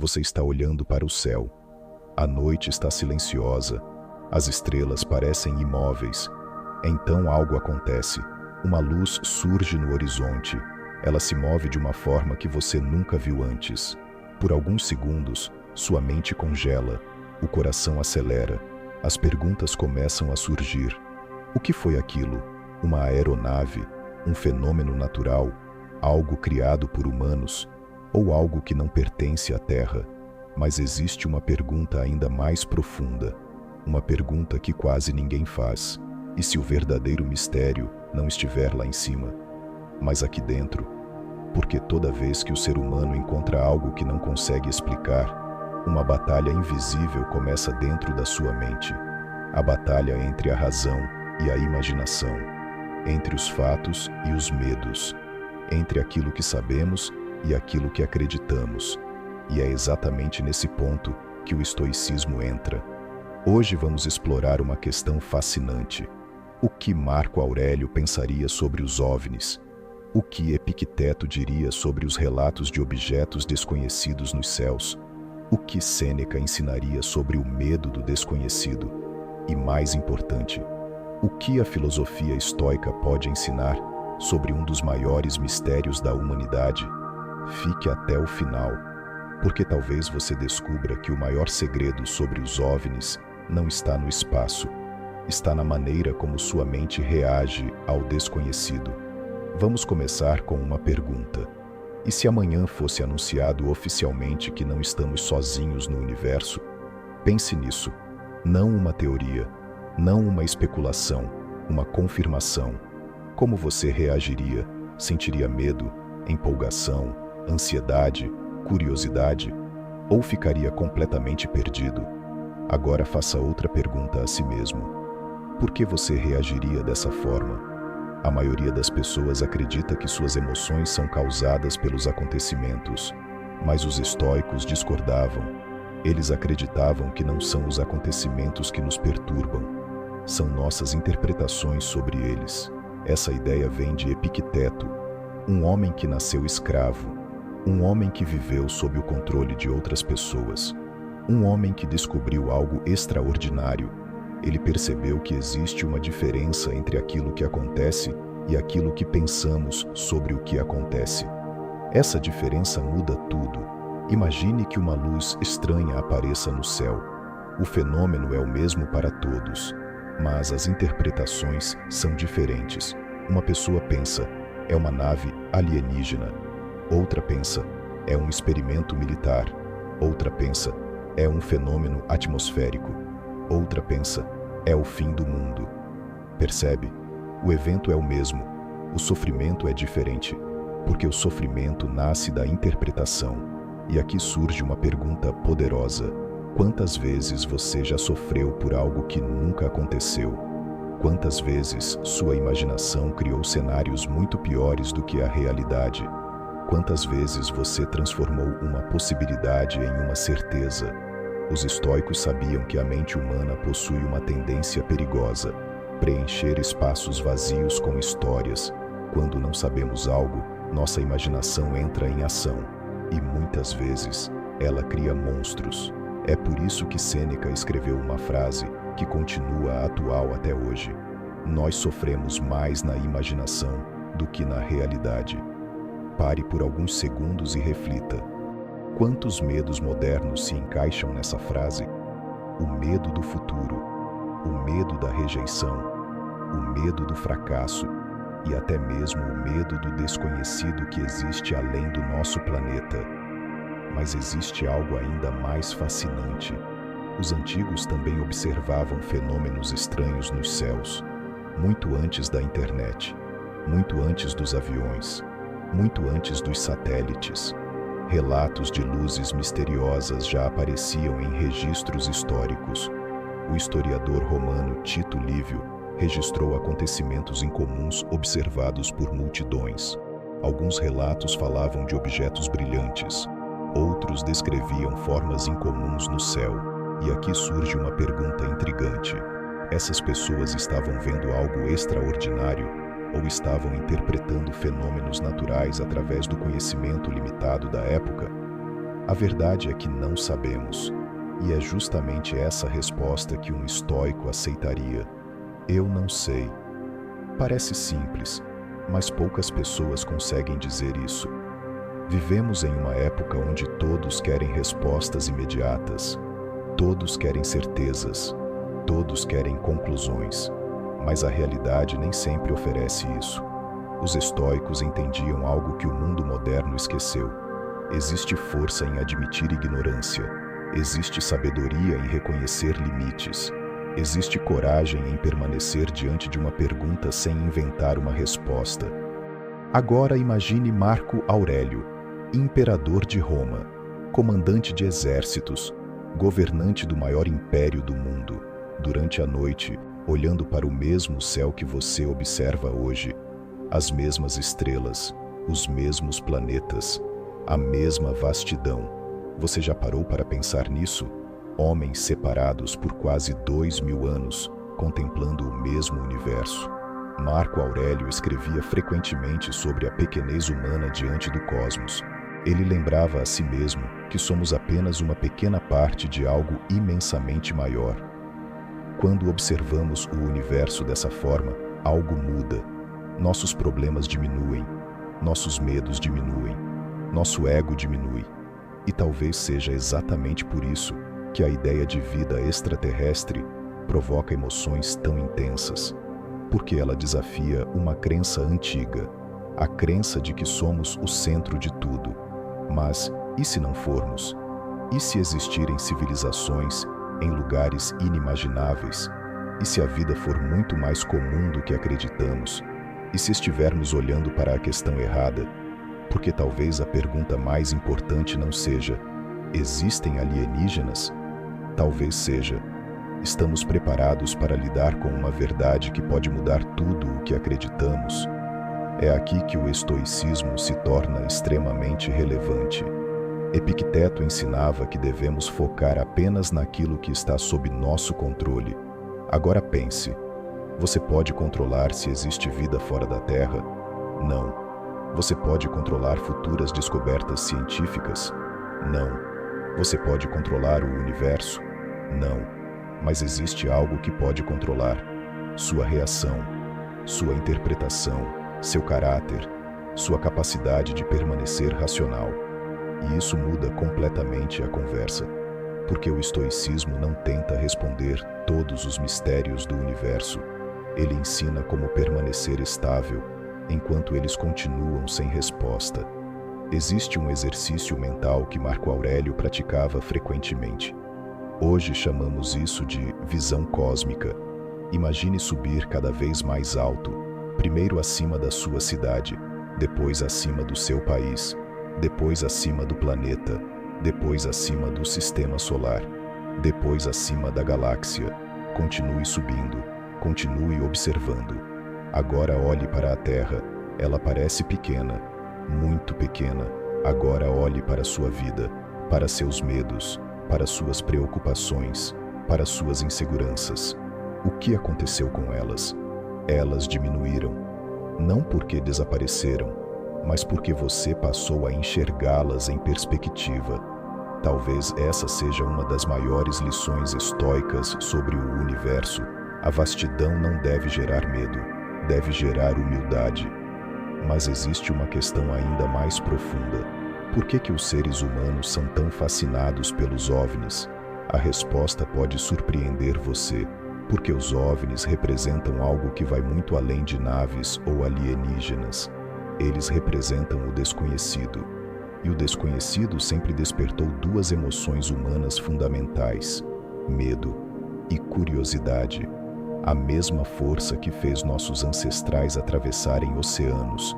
Você está olhando para o céu. A noite está silenciosa. As estrelas parecem imóveis. Então algo acontece. Uma luz surge no horizonte. Ela se move de uma forma que você nunca viu antes. Por alguns segundos, sua mente congela. O coração acelera. As perguntas começam a surgir. O que foi aquilo? Uma aeronave? Um fenômeno natural? Algo criado por humanos? Ou algo que não pertence à Terra? Mas existe uma pergunta ainda mais profunda. Uma pergunta que quase ninguém faz. E se o verdadeiro mistério não estiver lá em cima, mas aqui dentro? Porque toda vez que o ser humano encontra algo que não consegue explicar, uma batalha invisível começa dentro da sua mente. A batalha entre a razão e a imaginação, entre os fatos e os medos, entre aquilo que sabemos e aquilo que acreditamos. E é exatamente nesse ponto que o estoicismo entra. Hoje vamos explorar uma questão fascinante. O que Marco Aurélio pensaria sobre os OVNIs? O que Epicteto diria sobre os relatos de objetos desconhecidos nos céus? O que Sêneca ensinaria sobre o medo do desconhecido? E mais importante, o que a filosofia estoica pode ensinar sobre um dos maiores mistérios da humanidade? Fique até o final, porque talvez você descubra que o maior segredo sobre os OVNIs não está no espaço, está na maneira como sua mente reage ao desconhecido. Vamos começar com uma pergunta. E se amanhã fosse anunciado oficialmente que não estamos sozinhos no universo? Pense nisso. Não uma teoria, não uma especulação, uma confirmação. Como você reagiria? Sentiria medo, empolgação, ansiedade, curiosidade? Ou ficaria completamente perdido? Agora faça outra pergunta a si mesmo. Por que você reagiria dessa forma? A maioria das pessoas acredita que suas emoções são causadas pelos acontecimentos, mas os estoicos discordavam. Eles acreditavam que não são os acontecimentos que nos perturbam, são nossas interpretações sobre eles. Essa ideia vem de Epicteto, um homem que nasceu escravo, um homem que viveu sob o controle de outras pessoas, um homem que descobriu algo extraordinário. Ele percebeu que existe uma diferença entre aquilo que acontece e aquilo que pensamos sobre o que acontece. Essa diferença muda tudo. Imagine que uma luz estranha apareça no céu. O fenômeno é o mesmo para todos, mas as interpretações são diferentes. Uma pessoa pensa, é uma nave alienígena. Outra pensa, é um experimento militar. Outra pensa, é um fenômeno atmosférico. Outra pensa, é o fim do mundo. Percebe? O evento é o mesmo. O sofrimento é diferente, porque o sofrimento nasce da interpretação. E aqui surge uma pergunta poderosa. Quantas vezes você já sofreu por algo que nunca aconteceu? Quantas vezes sua imaginação criou cenários muito piores do que a realidade? Quantas vezes você transformou uma possibilidade em uma certeza? Os estoicos sabiam que a mente humana possui uma tendência perigosa, preencher espaços vazios com histórias. Quando não sabemos algo, nossa imaginação entra em ação, e muitas vezes ela cria monstros. É por isso que Sêneca escreveu uma frase que continua atual até hoje: nós sofremos mais na imaginação do que na realidade. Pare por alguns segundos e reflita. Quantos medos modernos se encaixam nessa frase? O medo do futuro, o medo da rejeição, o medo do fracasso e até mesmo o medo do desconhecido que existe além do nosso planeta. Mas existe algo ainda mais fascinante. Os antigos também observavam fenômenos estranhos nos céus, muito antes da internet, muito antes dos aviões, muito antes dos satélites. Relatos de luzes misteriosas já apareciam em registros históricos. O historiador romano Tito Livio registrou acontecimentos incomuns observados por multidões. Alguns relatos falavam de objetos brilhantes, outros descreviam formas incomuns no céu. E aqui surge uma pergunta intrigante. Essas pessoas estavam vendo algo extraordinário ou estavam interpretando fenômenos naturais através do conhecimento limitado da época? A verdade é que não sabemos, e é justamente essa resposta que um estoico aceitaria. Eu não sei. Parece simples, mas poucas pessoas conseguem dizer isso. Vivemos em uma época onde todos querem respostas imediatas, todos querem certezas, todos querem conclusões, mas a realidade nem sempre oferece isso. Os estoicos entendiam algo que o mundo moderno esqueceu. Existe força em admitir ignorância, existe sabedoria em reconhecer limites, existe coragem em permanecer diante de uma pergunta sem inventar uma resposta. Agora imagine Marco Aurélio, imperador de Roma, comandante de exércitos, governante do maior império do mundo, durante a noite, olhando para o mesmo céu que você observa hoje, as mesmas estrelas, os mesmos planetas, a mesma vastidão. Você já parou para pensar nisso? Homens separados por quase 2000 anos, contemplando o mesmo universo. Marco Aurélio escrevia frequentemente sobre a pequenez humana diante do cosmos. Ele lembrava a si mesmo que somos apenas uma pequena parte de algo imensamente maior. Quando observamos o universo dessa forma, algo muda. Nossos problemas diminuem, nossos medos diminuem, nosso ego diminui. E talvez seja exatamente por isso que a ideia de vida extraterrestre provoca emoções tão intensas, porque ela desafia uma crença antiga, a crença de que somos o centro de tudo. Mas, e se não formos? E se existirem civilizações em lugares inimagináveis? E se a vida for muito mais comum do que acreditamos? E se estivermos olhando para a questão errada? Porque talvez a pergunta mais importante não seja: existem alienígenas? Talvez seja: estamos preparados para lidar com uma verdade que pode mudar tudo o que acreditamos? É aqui que o estoicismo se torna extremamente relevante. Epicteto ensinava que devemos focar apenas naquilo que está sob nosso controle. Agora pense: você pode controlar se existe vida fora da Terra? Não. Você pode controlar futuras descobertas científicas? Não. Você pode controlar o universo? Não. Mas existe algo que pode controlar: sua reação, sua interpretação, seu caráter, sua capacidade de permanecer racional. E isso muda completamente a conversa, porque o estoicismo não tenta responder todos os mistérios do universo. Ele ensina como permanecer estável enquanto eles continuam sem resposta. Existe um exercício mental que Marco Aurélio praticava frequentemente. Hoje chamamos isso de visão cósmica. Imagine subir cada vez mais alto, primeiro acima da sua cidade, depois acima do seu país, depois acima do planeta, depois acima do sistema solar, depois acima da galáxia. Continue subindo, continue observando. Agora olhe para a Terra. Ela parece pequena, muito pequena. Agora olhe para sua vida, para seus medos, para suas preocupações, para suas inseguranças. O que aconteceu com elas? Elas diminuíram. Não porque desapareceram, mas porque você passou a enxergá-las em perspectiva. Talvez essa seja uma das maiores lições estoicas sobre o universo. A vastidão não deve gerar medo, deve gerar humildade. Mas existe uma questão ainda mais profunda. Por que os seres humanos são tão fascinados pelos OVNIs? A resposta pode surpreender você, porque os OVNIs representam algo que vai muito além de naves ou alienígenas. Eles representam o desconhecido. E o desconhecido sempre despertou duas emoções humanas fundamentais: medo e curiosidade. A mesma força que fez nossos ancestrais atravessarem oceanos,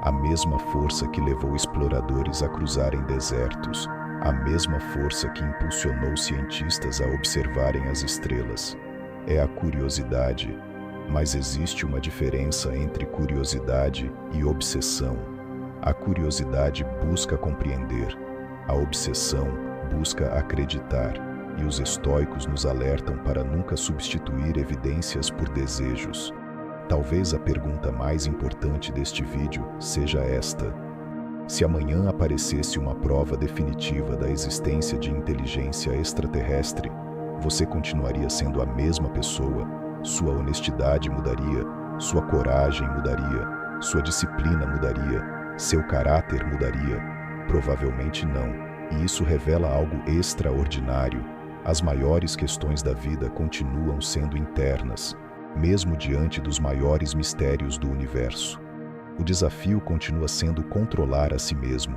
a mesma força que levou exploradores a cruzarem desertos, a mesma força que impulsionou cientistas a observarem as estrelas. É a curiosidade, mas existe uma diferença entre curiosidade e obsessão. A curiosidade busca compreender, a obsessão busca acreditar. E os estoicos nos alertam para nunca substituir evidências por desejos. Talvez a pergunta mais importante deste vídeo seja esta: Se amanhã aparecesse uma prova definitiva da existência de inteligência extraterrestre, você continuaria sendo a mesma pessoa, sua honestidade mudaria, sua coragem mudaria, sua disciplina mudaria, seu caráter mudaria? Provavelmente não, e isso revela algo extraordinário. As maiores questões da vida continuam sendo internas, mesmo diante dos maiores mistérios do universo. O desafio continua sendo controlar a si mesmo,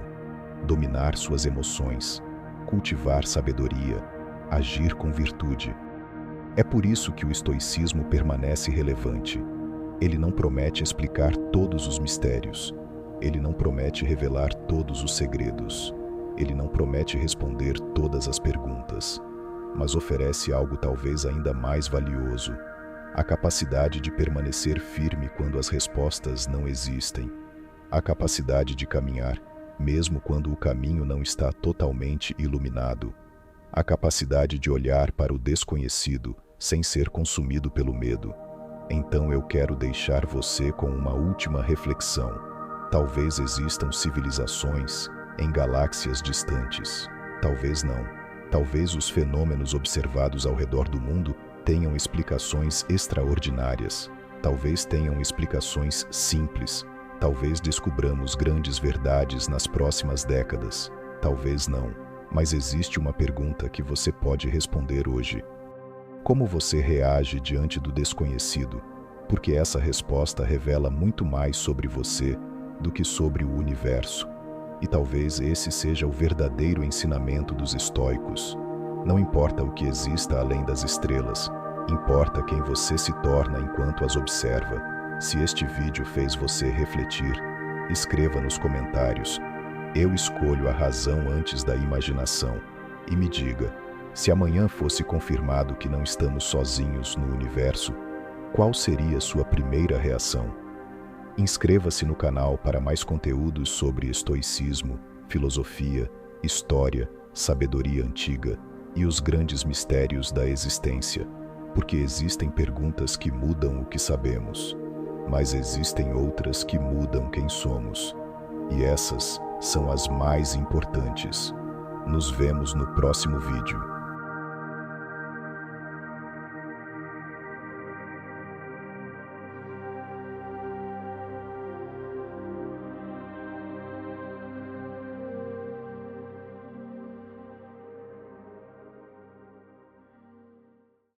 dominar suas emoções, cultivar sabedoria, agir com virtude. É por isso que o estoicismo permanece relevante. Ele não promete explicar todos os mistérios. Ele não promete revelar todos os segredos. Ele não promete responder todas as perguntas, mas oferece algo talvez ainda mais valioso: a capacidade de permanecer firme quando as respostas não existem, a capacidade de caminhar, mesmo quando o caminho não está totalmente iluminado, a capacidade de olhar para o desconhecido sem ser consumido pelo medo. Então eu quero deixar você com uma última reflexão. Talvez existam civilizações em galáxias distantes. Talvez não. Talvez os fenômenos observados ao redor do mundo tenham explicações extraordinárias. Talvez tenham explicações simples. Talvez descubramos grandes verdades nas próximas décadas. Talvez não. Mas existe uma pergunta que você pode responder hoje. Como você reage diante do desconhecido? Porque essa resposta revela muito mais sobre você do que sobre o universo. E talvez esse seja o verdadeiro ensinamento dos estoicos. Não importa o que exista além das estrelas, importa quem você se torna enquanto as observa. Se este vídeo fez você refletir, escreva nos comentários: eu escolho a razão antes da imaginação. E me diga, se amanhã fosse confirmado que não estamos sozinhos no universo, qual seria sua primeira reação? Inscreva-se no canal para mais conteúdos sobre estoicismo, filosofia, história, sabedoria antiga e os grandes mistérios da existência, porque existem perguntas que mudam o que sabemos, mas existem outras que mudam quem somos, e essas são as mais importantes. Nos vemos no próximo vídeo.